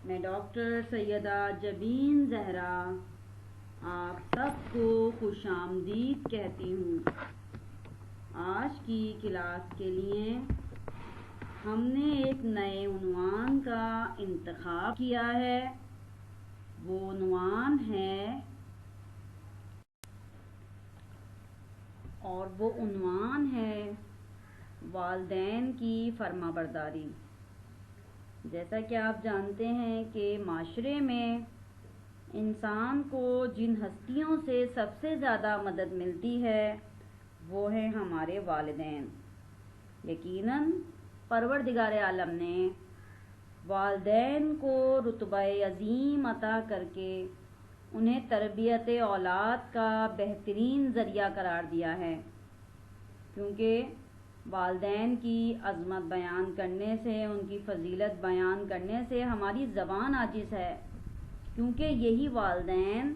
میں ڈاکٹر سیدہ جبین زہرا آپ سب کو خوش آمدید کہتی ہوں۔ آج کی کلاس کے لیے ہم نے ایک نئے عنوان کا انتخاب کیا ہے۔ وہ عنوان ہے والدین کی فرما برداری۔ جیسا کہ آپ جانتے ہیں کہ معاشرے میں انسان کو جن ہستیوں سے سب سے زیادہ مدد ملتی ہے وہ ہیں ہمارے والدین۔ یقیناً پروردگار عالم نے والدین کو رتبہ عظیم عطا کر کے انہیں تربیت اولاد کا بہترین ذریعہ قرار دیا ہے، کیونکہ والدین کی عظمت بیان کرنے سے، ان کی فضیلت بیان کرنے سے ہماری زبان عاجز ہے، کیونکہ یہی والدین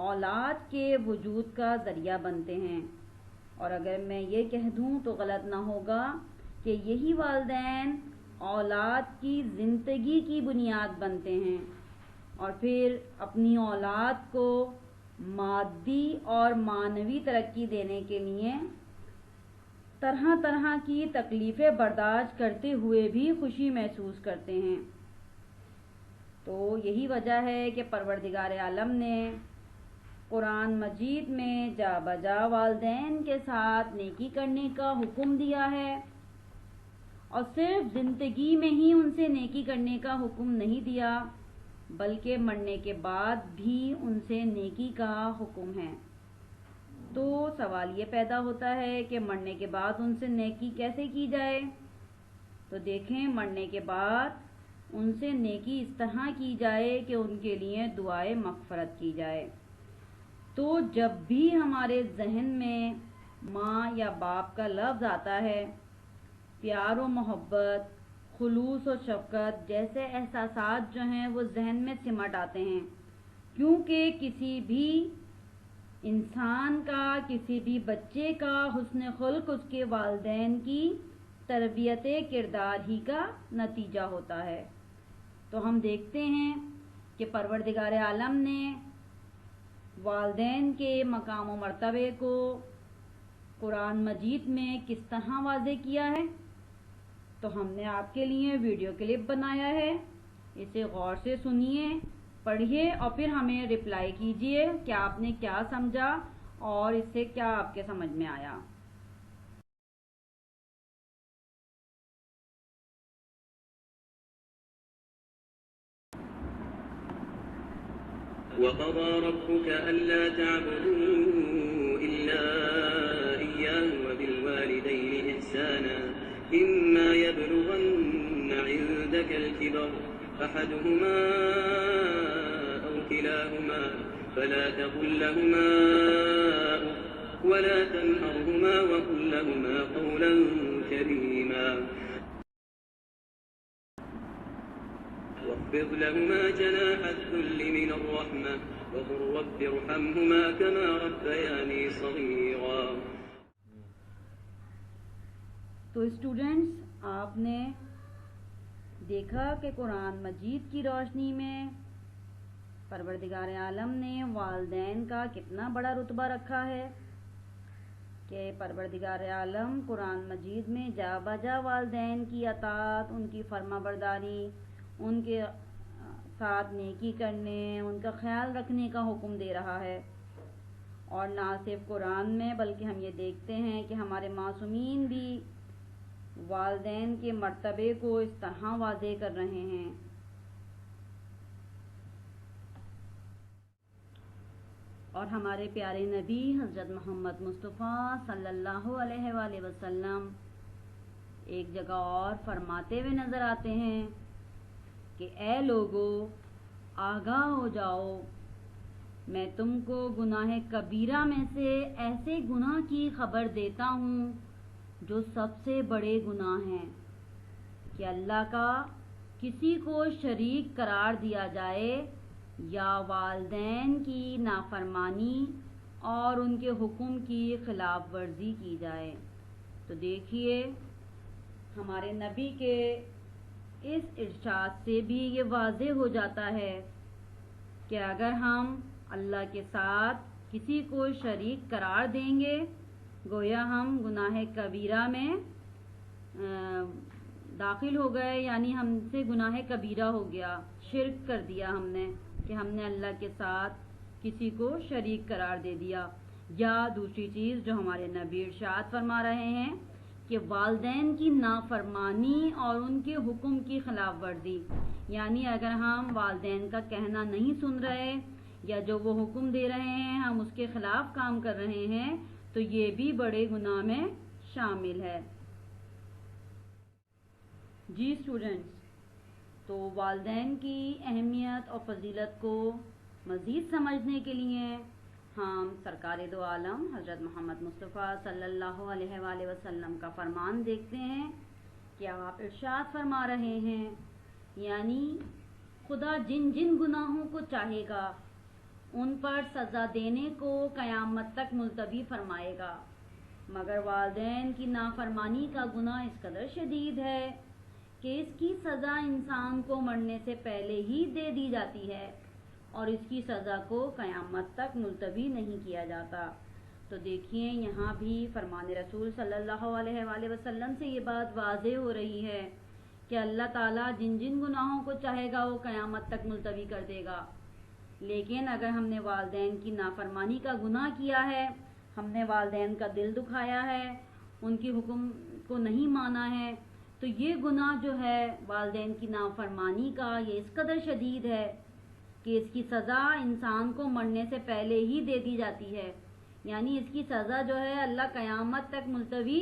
اولاد کے وجود کا ذریعہ بنتے ہیں۔ اور اگر میں یہ کہہ دوں تو غلط نہ ہوگا کہ یہی والدین اولاد کی زندگی کی بنیاد بنتے ہیں، اور پھر اپنی اولاد کو مادی اور معنوی ترقی دینے کے لیے طرح طرح کی تکلیفیں برداشت کرتے ہوئے بھی خوشی محسوس کرتے ہیں۔ تو یہی وجہ ہے کہ پروردگار عالم نے قرآن مجید میں جا بجا والدین کے ساتھ نیکی کرنے کا حکم دیا ہے، اور صرف زندگی میں ہی ان سے نیکی کرنے کا حکم نہیں دیا بلکہ مرنے کے بعد بھی ان سے نیکی کا حکم ہے۔ تو سوال یہ پیدا ہوتا ہے کہ مرنے کے بعد ان سے نیکی کیسے کی جائے؟ تو دیکھیں، مرنے کے بعد ان سے نیکی اس طرح کی جائے کہ ان کے لیے دعائے مغفرت کی جائے۔ تو جب بھی ہمارے ذہن میں ماں یا باپ کا لفظ آتا ہے، پیار و محبت، خلوص و شفقت جیسے احساسات جو ہیں وہ ذہن میں سمٹ آتے ہیں، کیونکہ کسی بھی انسان کا، کسی بھی بچے کا حسن خلق اس کے والدین کی تربیت کردار ہی کا نتیجہ ہوتا ہے۔ تو ہم دیکھتے ہیں کہ پروردگار عالم نے والدین کے مقام و مرتبے کو قرآن مجید میں کس طرح واضح کیا ہے۔ تو ہم نے آپ کے لیے ویڈیو کلپ بنایا ہے، اسے غور سے سنیے، پڑھیے اور پھر ہمیں رپلائی کیجیے کہ آپ نے کیا سمجھا اور اس سے کیا آپ کے سمجھ میں آیا۔ وَقَضَى رَبُّكَ أَلَّا تَعْبُدُوا إِلَّا إِيَّاهُ وَبِالْوَالِدَيْنِ إِحْسَانًا إِمَّا يَبْلُغَنَّ عِندَكَ الْكِبَرَ أَحَدُهُمَا أَوْ كِلَاهُمَا فَلَا تَقُل لَّهُمَا أُفٍّ وَلَا تَنْهَرْهُمَا وَقُل لَّهُمَا قَوْلًا كَرِيمًا واخفض لهما جناح الذل من الرحمة وقل رب ارحمهما كما ربياني صغيرا۔ تو اسٹوڈنٹس، آپ نے دیکھا کہ قرآن مجید کی روشنی میں پروردگار عالم نے والدین کا کتنا بڑا رتبہ رکھا ہے، کہ پروردگار عالم قرآن مجید میں جا بجا والدین کی اطاعت، ان کی فرما برداری، ان کے ساتھ نیکی کرنے، ان کا خیال رکھنے کا حکم دے رہا ہے۔ اور نہ صرف قرآن میں بلکہ ہم یہ دیکھتے ہیں کہ ہمارے معصومین بھی والدین کے مرتبے کو اس طرح واضح کر رہے ہیں۔ اور ہمارے پیارے نبی حضرت محمد مصطفیٰ صلی اللہ علیہ وآلہ وسلم ایک جگہ اور فرماتے ہوئے نظر آتے ہیں کہ اے لوگو، آگاہ ہو جاؤ، میں تم کو گناہ کبیرہ میں سے ایسے گناہ کی خبر دیتا ہوں جو سب سے بڑے گناہ ہیں، کہ اللہ کا کسی کو شریک قرار دیا جائے یا والدین کی نافرمانی اور ان کے حکم کی خلاف ورزی کی جائے۔ تو دیکھیے، ہمارے نبی کے اس ارشاد سے بھی یہ واضح ہو جاتا ہے کہ اگر ہم اللہ کے ساتھ کسی کو شریک قرار دیں گے گویا ہم گناہ کبیرہ میں داخل ہو گئے، یعنی ہم سے گناہ کبیرہ ہو گیا، شرک کر دیا ہم نے کہ ہم نے اللہ کے ساتھ کسی کو شریک قرار دے دیا۔ یا دوسری چیز جو ہمارے نبی ارشاد فرما رہے ہیں کہ والدین کی نافرمانی اور ان کے حکم کی خلاف ورزی، یعنی اگر ہم والدین کا کہنا نہیں سن رہے یا جو وہ حکم دے رہے ہیں ہم اس کے خلاف کام کر رہے ہیں تو یہ بھی بڑے گناہ میں شامل ہے۔ جی اسٹوڈنٹس، تو والدین کی اہمیت اور فضیلت کو مزید سمجھنے کے لیے ہم سرکار دو عالم حضرت محمد مصطفیٰ صلی اللہ علیہ وآلہ وسلم کا فرمان دیکھتے ہیں کہ آپ ارشاد فرما رہے ہیں، یعنی خدا جن جن گناہوں کو چاہے گا ان پر سزا دینے کو قیامت تک ملتوی فرمائے گا، مگر والدین کی نافرمانی کا گناہ اس قدر شدید ہے کہ اس کی سزا انسان کو مرنے سے پہلے ہی دے دی جاتی ہے اور اس کی سزا کو قیامت تک ملتوی نہیں کیا جاتا۔ تو دیکھیے یہاں بھی فرمان رسول صلی اللہ علیہ وآلہ وسلم سے یہ بات واضح ہو رہی ہے کہ اللہ تعالیٰ جن جن گناہوں کو چاہے گا وہ قیامت تک ملتوی کر دے گا، لیکن اگر ہم نے والدین کی نافرمانی کا گناہ کیا ہے، ہم نے والدین کا دل دکھایا ہے، ان کی حکم کو نہیں مانا ہے، تو یہ گناہ جو ہے والدین کی نافرمانی کا یہ اس قدر شدید ہے کہ اس کی سزا انسان کو مرنے سے پہلے ہی دے دی جاتی ہے، یعنی اس کی سزا جو ہے اللہ قیامت تک ملتوی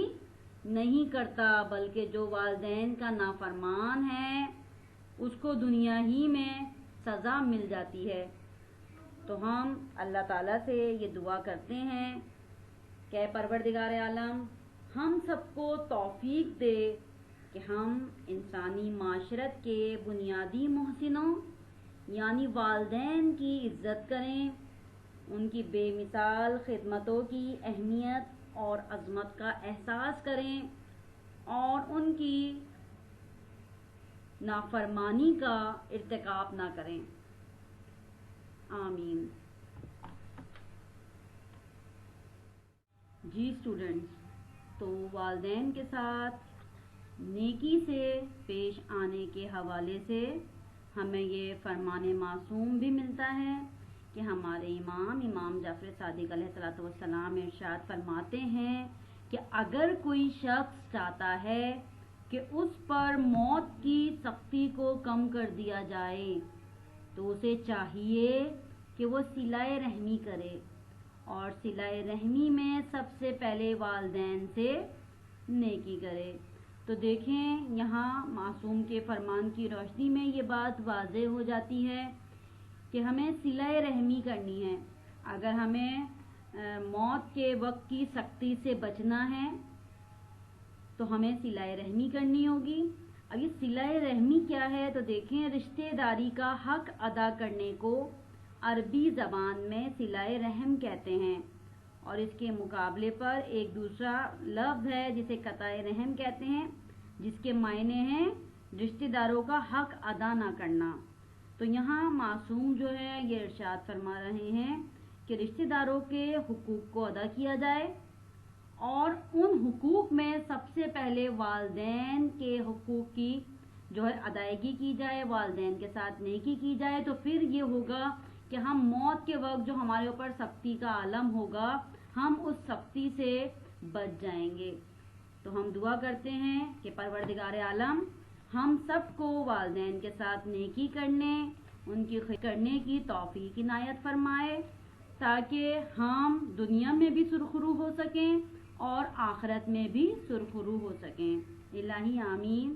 نہیں کرتا، بلکہ جو والدین کا نافرمان ہے اس کو دنیا ہی میں سزا مل جاتی ہے۔ تو ہم اللہ تعالیٰ سے یہ دعا کرتے ہیں کہ پروردگار عالم ہم سب کو توفیق دے کہ ہم انسانی معاشرت کے بنیادی محسنوں یعنی والدین کی عزت کریں، ان کی بے مثال خدمتوں کی اہمیت اور عظمت کا احساس کریں اور ان کی نافرمانی کا ارتکاب نہ کریں۔ آمین۔ جی اسٹوڈنٹس، تو والدین کے ساتھ نیکی سے پیش آنے کے حوالے سے ہمیں یہ فرمان معصوم بھی ملتا ہے کہ ہمارے امام جعفر صادق علیہ السلام ارشاد فرماتے ہیں کہ اگر کوئی شخص چاہتا ہے کہ اس پر موت کی سختی کو کم کر دیا جائے تو اسے چاہیے کہ وہ صلہ رحمی کرے، اور صلہ رحمی میں سب سے پہلے والدین سے نیکی کرے۔ تو دیکھیں یہاں معصوم کے فرمان کی روشنی میں یہ بات واضح ہو جاتی ہے کہ ہمیں صلہ رحمی کرنی ہے۔ اگر ہمیں موت کے وقت کی سختی سے بچنا ہے تو ہمیں صلہ رحمی کرنی ہوگی۔ اب یہ صلہ رحمی کیا ہے تو دیکھیں، رشتہ داری کا حق ادا کرنے کو عربی زبان میں صلہ رحم کہتے ہیں، اور اس کے مقابلے پر ایک دوسرا لفظ ہے جسے قطع رحم کہتے ہیں، جس کے معنی ہیں رشتہ داروں کا حق ادا نہ کرنا۔ تو یہاں معصوم جو ہے یہ ارشاد فرما رہے ہیں کہ رشتہ داروں کے حقوق کو ادا کیا جائے، اور ان حقوق میں سب سے پہلے والدین کے حقوق کی جو ہے ادائیگی کی جائے، والدین کے ساتھ نیکی کی جائے، تو پھر یہ ہوگا کہ ہم موت کے وقت جو ہمارے اوپر سختی کا عالم ہوگا ہم اس سختی سے بچ جائیں گے۔ تو ہم دعا کرتے ہیں کہ پروردگار عالم ہم سب کو والدین کے ساتھ نیکی کرنے، ان کی خدمت کرنے کی توفیق عنایت فرمائے، تاکہ ہم دنیا میں بھی سرخرو ہو سکیں اور آخرت میں بھی سرخرو ہو سکیں۔ الہی آمین۔